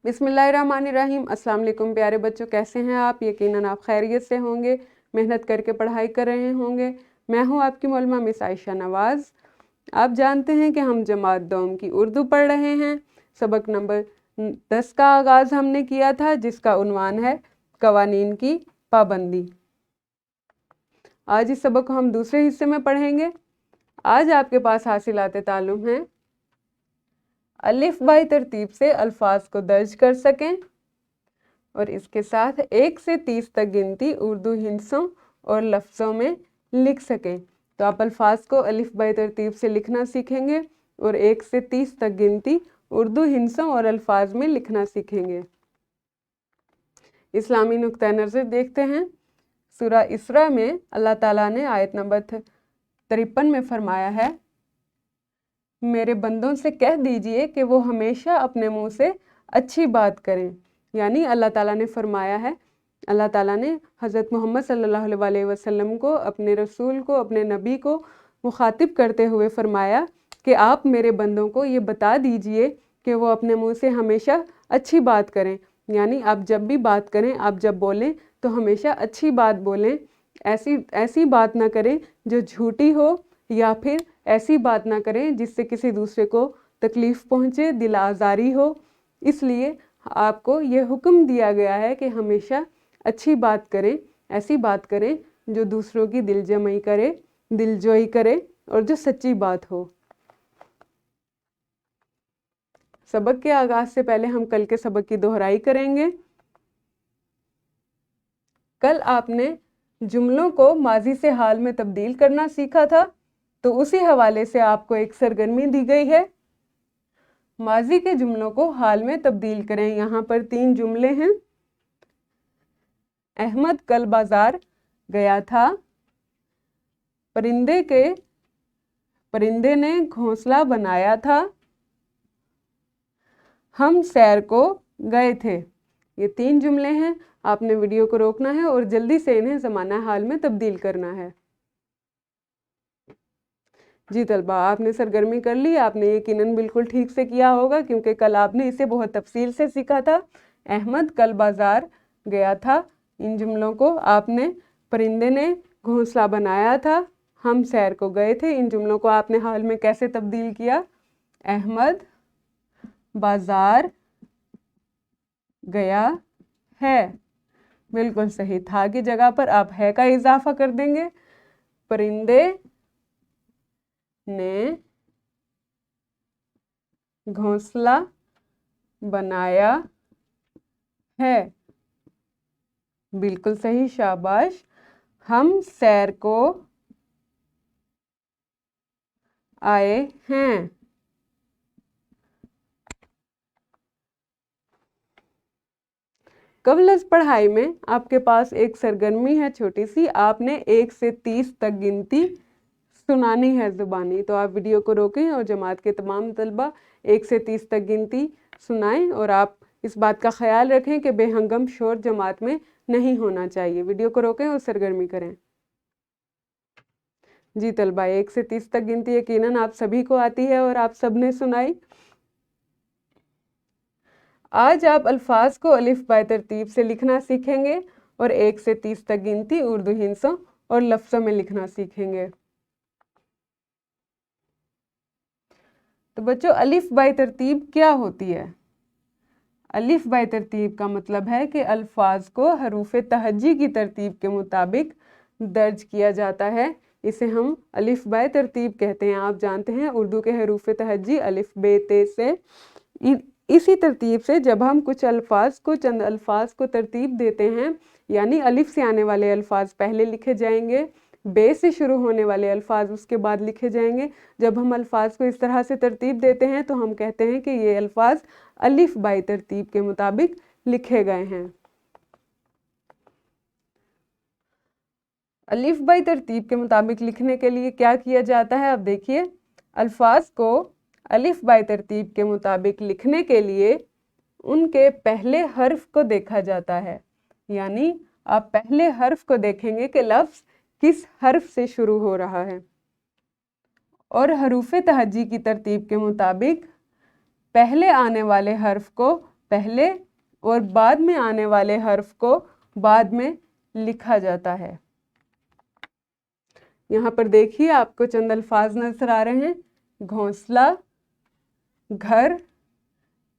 बिस्मिल्लाहिर्रहमानिर्रहीम। अस्सलाम वालेकुम प्यारे बच्चों, कैसे हैं आप? यकीनन आप खैरियत से होंगे, मेहनत करके पढ़ाई कर रहे होंगे। मैं हूं आपकी मौलमा मिस आयशा नवाज़। आप जानते हैं कि हम जमात दोम की उर्दू पढ़ रहे हैं। सबक नंबर 10 का आगाज़ हमने किया था, जिसका उन्वान है कवानीन की पाबंदी। आज इस सबक को हम दूसरे हिस्से में पढ़ेंगे। आज आपके पास हासिलात ताल्लुम हैं अलिफ बाई तरतीब से अल्फाज को दर्ज कर सकें और इसके साथ 1 से 30 तक गिनती उर्दू हिंसों और लफ्ज़ों में लिख सकें। तो आप अल्फाज को अलिफ बाई तरतीब से लिखना सीखेंगे और 1 से 30 तक गिनती उर्दू हिंसों और अल्फाज में लिखना सीखेंगे। इस्लामी नुक्ता नज़र देखते हैं। सूरा इसरा में अल्लाह ताला ने आयत नंबर 53 में फरमाया है, मेरे बंदों से कह दीजिए कि वो हमेशा अपने मुंह से अच्छी बात करें। यानी अल्लाह ताला ने फरमाया है, अल्लाह ताला ने हज़रत मोहम्मद सल्लल्लाहु अलैहि वसल्लम को, अपने रसूल को, अपने नबी को मुखातिब करते हुए फरमाया कि आप मेरे बंदों को ये बता दीजिए कि वो अपने मुंह से हमेशा अच्छी बात करें। यानी आप जब भी बात करें, आप जब बोलें तो हमेशा अच्छी बात बोलें। ऐसी बात ना करें जो झूठी हो, या फिर ऐसी बात ना करें जिससे किसी दूसरे को तकलीफ़ पहुँचे, दिल आज़ारी हो। इसलिए आपको ये हुक्म दिया गया है कि हमेशा अच्छी बात करें, ऐसी बात करें जो दूसरों की दिलजमई करे, दिलजोई करे और जो सच्ची बात हो। सबक के आगाज़ से पहले हम कल के सबक की दोहराई करेंगे। कल आपने जुमलों को माजी से हाल में तब्दील करना सीखा था, तो उसी हवाले से आपको एक सरगर्मी दी गई है। माजी के जुमलों को हाल में तब्दील करें। यहाँ पर 3 जुमले हैं। अहमद कल बाजार गया था, परिंदे ने घोंसला बनाया था, हम सैर को गए थे। ये 3 जुमले हैं। आपने वीडियो को रोकना है और जल्दी से इन्हें ज़माना हाल में तब्दील करना है। जी तलबा, आपने सरगर्मी कर ली। आपने यकीनन बिल्कुल ठीक से किया होगा, क्योंकि कल आपने इसे बहुत तफसील से सीखा था। अहमद कल बाजार गया था, इन जुमलों को आपने, परिंदे ने घोंसला बनाया था, हम सैर को गए थे, इन जुमलों को आपने हाल में कैसे तब्दील किया? अहमद बाजार गया है, बिल्कुल सही। था की जगह पर आप है का इजाफा कर देंगे। परिंदे ने घोंसला बनाया है, बिल्कुल सही, शाबाश। हम सैर को आए हैं। कवलज पढ़ाई में आपके पास एक सरगर्मी है छोटी सी। आपने 1 से 30 तक गिनती सुनानी है ज़ुबानी। तो आप वीडियो को रोकें और जमात के तमाम तलबा 1 से 30 तक गिनती सुनाएं। और आप इस बात का ख्याल रखें कि बेहंगम शोर जमात में नहीं होना चाहिए। वीडियो को रोकें और सरगर्मी करें। जी तलबा, 1 से 30 तक गिनती यकीनन आप सभी को आती है और आप सब ने सुनाई। आज आप अल्फाज को अलिफ बाय तरतीब से लिखना सीखेंगे और 1 से 30 तक गिनती उर्दू हिंसों और लफ्ज़ों में लिखना सीखेंगे। तो बच्चों, अलिफ बाय तरतीब क्या होती है? अलिफ बाय तरतीब का मतलब है कि अल्फाज को हरूफ तहज्जी की तरतीब के मुताबिक दर्ज किया जाता है। इसे हम अलिफ बाय तरतीब कहते हैं। आप जानते हैं उर्दू के हरूफ तहज्जी अलिफ बे ते से। इसी तरतीब से जब हम कुछ अल्फाज को, चंद अल्फाज को तरतीब देते हैं, यानी अलिफ से आने वाले अल्फाज पहले लिखे जाएंगे, बे से शुरू होने वाले अल्फाज उसके बाद लिखे जाएंगे। जब हम अल्फाज को इस तरह से तरतीब देते हैं तो हम कहते हैं कि ये अल्फाज अलिफ बाई तरतीब के मुताबिक लिखे गए हैं। अलिफ बाई तरतीब के मुताबिक लिखने के लिए क्या किया जाता है? अब देखिए, अल्फाज को अलिफ बाई तरतीब के मुताबिक लिखने के लिए उनके पहले हर्फ को देखा जाता है। यानी आप पहले हर्फ को देखेंगे कि लफ्ज़ किस हर्फ से शुरू हो रहा है, और हरूफ तहज्जी की तरतीब के मुताबिक पहले आने वाले हर्फ को पहले और बाद में आने वाले हर्फ को बाद में लिखा जाता है। यहाँ पर देखिए आपको चंद अल्फाज नजर आ रहे हैं, घोंसला, घर,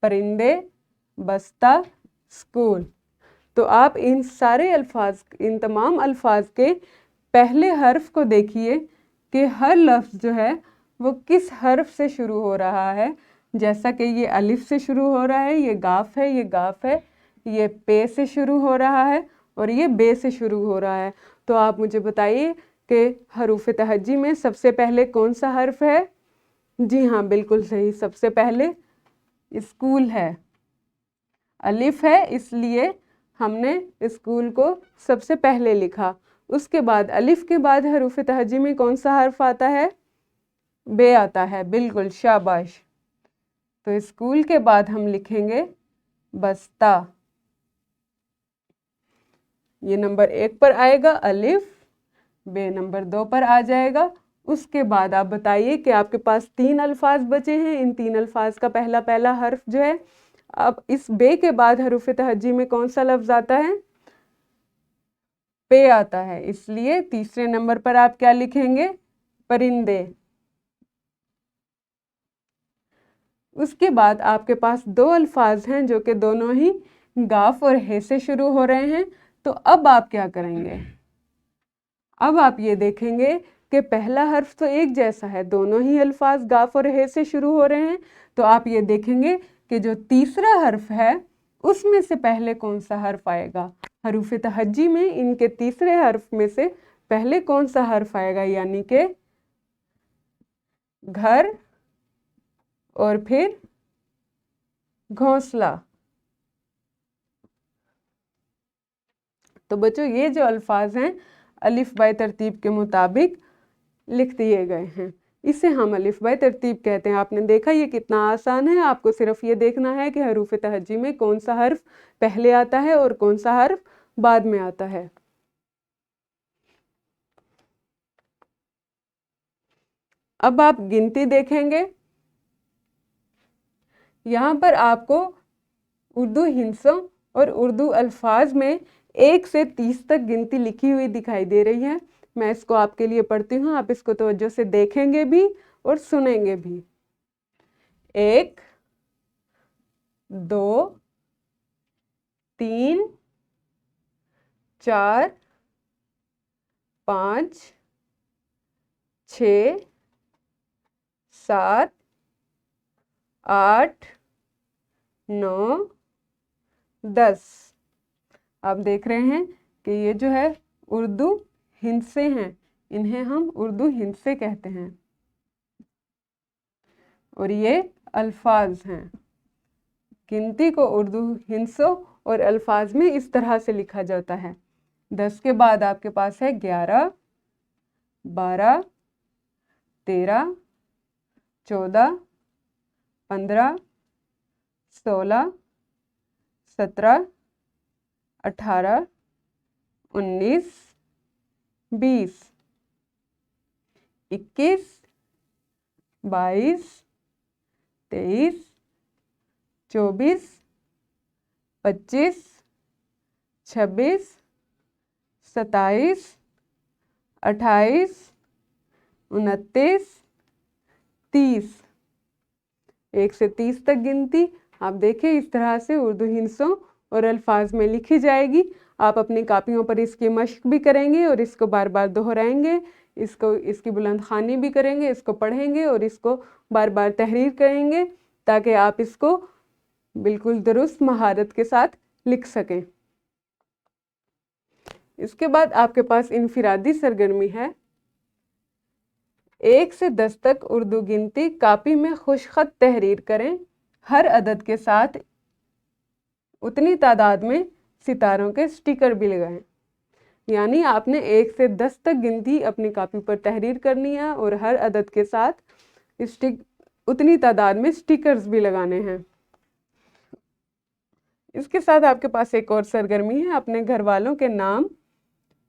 परिंदे, बस्ता, स्कूल। तो आप इन सारे अल्फाज, इन तमाम अल्फाज के पहले हर्फ को देखिए कि हर लफ्ज़ जो है वो किस हर्फ से शुरू हो रहा है। जैसा कि ये अलिफ से शुरू हो रहा है, ये गाफ है, ये गाफ है, ये पे से शुरू हो रहा है और ये बे से शुरू हो रहा है। तो आप मुझे बताइए कि हरूफ तहज्जी में सबसे पहले कौन सा हर्फ है? जी हाँ, बिल्कुल सही, सबसे पहले स्कूल है। अलिफ है इसलिए हमने स्कूल को सबसे पहले लिखा। उसके बाद अलिफ के बाद हरूफ तहज्जी में कौन सा हर्फ आता है? बे आता है, बिल्कुल, शाबाश। तो स्कूल के बाद हम लिखेंगे बस्ता। ये नंबर 1 पर आएगा अलिफ, बे नंबर 2 पर आ जाएगा। उसके बाद आप बताइए कि आपके पास 3 अल्फाज बचे हैं। इन 3 अल्फाज का पहला पहला हर्फ जो है, अब इस बे के बाद हरूफ तहज्जी में कौन सा लफ्ज आता है? पे आता है, इसलिए तीसरे नंबर पर आप क्या लिखेंगे? परिंदे। उसके बाद आपके पास 2 अल्फाज हैं जो कि दोनों ही गाफ और हे से शुरू हो रहे हैं। तो अब आप क्या करेंगे? अब आप ये देखेंगे कि पहला हर्फ तो एक जैसा है, दोनों ही अल्फाज गाफ और हे से शुरू हो रहे हैं। तो आप ये देखेंगे कि जो तीसरा हर्फ है उसमें से पहले कौन सा हर्फ आएगा। हरूफ तहज्जी में इनके तीसरे हर्फ में से पहले कौन सा हर्फ आएगा, यानी कि घर और फिर घोंसला। तो बच्चों, ये जो अल्फाज हैं अलिफ बाय तरतीब के मुताबिक लिख दिए गए हैं, इसे हम अलिफ बाय तरतीब कहते हैं। आपने देखा ये कितना आसान है। आपको सिर्फ ये देखना है कि हरूफ तहज्जी में कौन सा हर्फ पहले आता है और कौन सा हर्फ बाद में आता है। अब आप गिनती देखेंगे, यहाँ पर आपको उर्दू हिंसों और उर्दू अल्फाज में 1 से 30 तक गिनती लिखी हुई दिखाई दे रही है। मैं इसको आपके लिए पढ़ती हूँ, आप इसको तवज्जो से देखेंगे भी और सुनेंगे भी। 1, 2, 3, 4, 5, 6, 7, 8, 9, 10। आप देख रहे हैं कि ये जो है उर्दू हिंसे हैं, इन्हें हम उर्दू हिंसे कहते हैं और ये अल्फाज हैं। गिनती को उर्दू हिंसों और अल्फाज में इस तरह से लिखा जाता है। 10 के बाद आपके पास है 11, 12, 13, 14, 15, 16, 17, 18, 19, 20, 21, 22, 23, 24, 25, 26, 27, 28, 29, 30। 1 से 30 तक गिनती आप देखिए इस तरह से उर्दू हिंसों और अल्फाज में लिखी जाएगी। आप अपनी कापियों पर इसकी मश्क भी करेंगे और इसको बार बार दोहराएंगे, इसकी बुलंद ख़्वानी भी करेंगे, इसको पढ़ेंगे और इसको बार बार तहरीर करेंगे ताकि आप इसको बिल्कुल दुरुस्त महारत के साथ लिख सकें। इसके बाद आपके पास इनफिरादी सरगर्मी है। 1 से 10 तक उर्दू गिनती कापी में खुशखत तहरीर करें। हर अदद के साथ उतनी तादाद में सितारों के स्टिकर भी लगाएं। यानी आपने 1 से 10 तक गिनती अपनी कापी पर तहरीर करनी है और हर अदद के साथ उतनी तादाद में स्टिकर्स भी लगाने हैं। इसके साथ आपके पास एक और सरगर्मी है, अपने घर वालों के नाम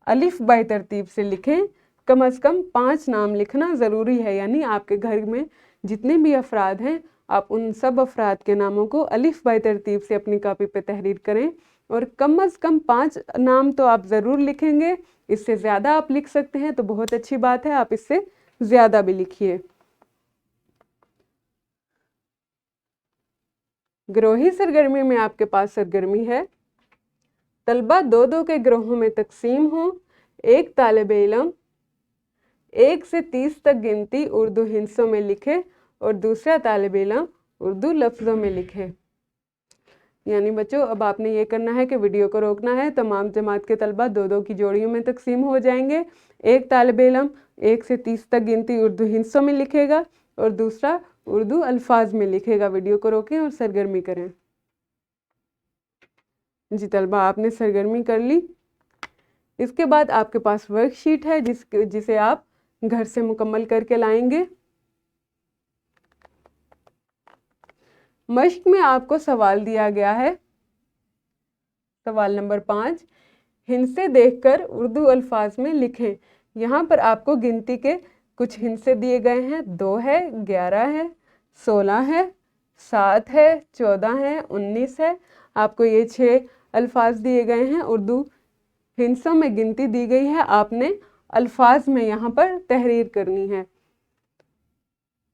अलिफ बाय तरतीब से लिखें। कम से कम 5 नाम लिखना ज़रूरी है, यानी आपके घर में जितने भी अफराद हैं آپ ان سب افراد کے ناموں کو الف بائی ترتیب سے اپنی کاپی پہ تحریر کریں، اور کم از کم 5 نام تو آپ ضرور لکھیں گے۔ اس سے زیادہ آپ لکھ سکتے ہیں تو بہت اچھی بات ہے، آپ اس سے زیادہ بھی لکھیے۔ گروہی سرگرمی میں آپ کے پاس سرگرمی ہے، طلبہ 2 کے گروہوں میں تقسیم ہوں، ایک طالب علم 1 سے 30 تک گنتی اردو ہندسوں میں لکھے اور دوسرا طالب علم اردو لفظوں میں لکھے۔ یعنی بچوں اب آپ نے یہ کرنا ہے کہ ویڈیو کو روکنا ہے، تمام جماعت کے طلبہ 2 کی جوڑیوں میں تقسیم ہو جائیں گے، ایک طالب علم 1 سے 30 تک گنتی اردو ہندسوں میں لکھے گا اور دوسرا اردو الفاظ میں لکھے گا۔ ویڈیو کو روکیں اور سرگرمی کریں۔ جی طلبہ آپ نے سرگرمی کر لی، اس کے بعد آپ کے پاس ورک شیٹ ہے جسے آپ گھر سے مکمل کر کے لائیں گے۔ مشق میں آپ کو سوال دیا گیا ہے، سوال نمبر 5، ہندسے دیکھ کر اردو الفاظ میں لکھیں۔ یہاں پر آپ کو گنتی کے کچھ ہندسے دیے گئے ہیں، 2 ہے، 11 ہے، 16 ہے، 7 ہے، 14 ہے، 19 ہے۔ آپ کو یہ 6 الفاظ دیے گئے ہیں، اردو ہندسوں میں گنتی دی گئی ہے، آپ نے الفاظ میں یہاں پر تحریر کرنی ہے۔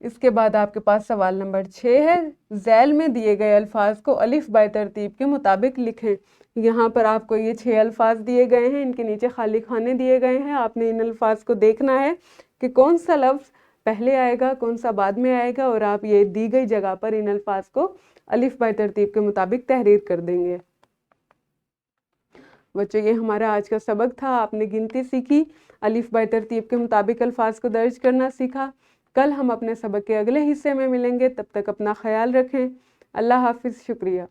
اس کے بعد آپ کے پاس سوال نمبر 6 ہے، ذیل میں دیے گئے الفاظ کو الف بائی ترتیب کے مطابق لکھیں۔ یہاں پر آپ کو یہ 6 الفاظ دیے گئے ہیں، ان کے نیچے خالی خانے دیے گئے ہیں، آپ نے ان الفاظ کو دیکھنا ہے کہ کون سا لفظ پہلے آئے گا کون سا بعد میں آئے گا، اور آپ یہ دی گئی جگہ پر ان الفاظ کو الف بائی ترتیب کے مطابق تحریر کر دیں گے۔ بچوں یہ ہمارا آج کا سبق تھا، آپ نے گنتی سیکھی، الف بائی ترتیب کے مطابق الفاظ کو درج کرنا سیکھا۔ کل ہم اپنے سبق کے اگلے حصے میں ملیں گے، تب تک اپنا خیال رکھیں۔ اللہ حافظ، شکریہ۔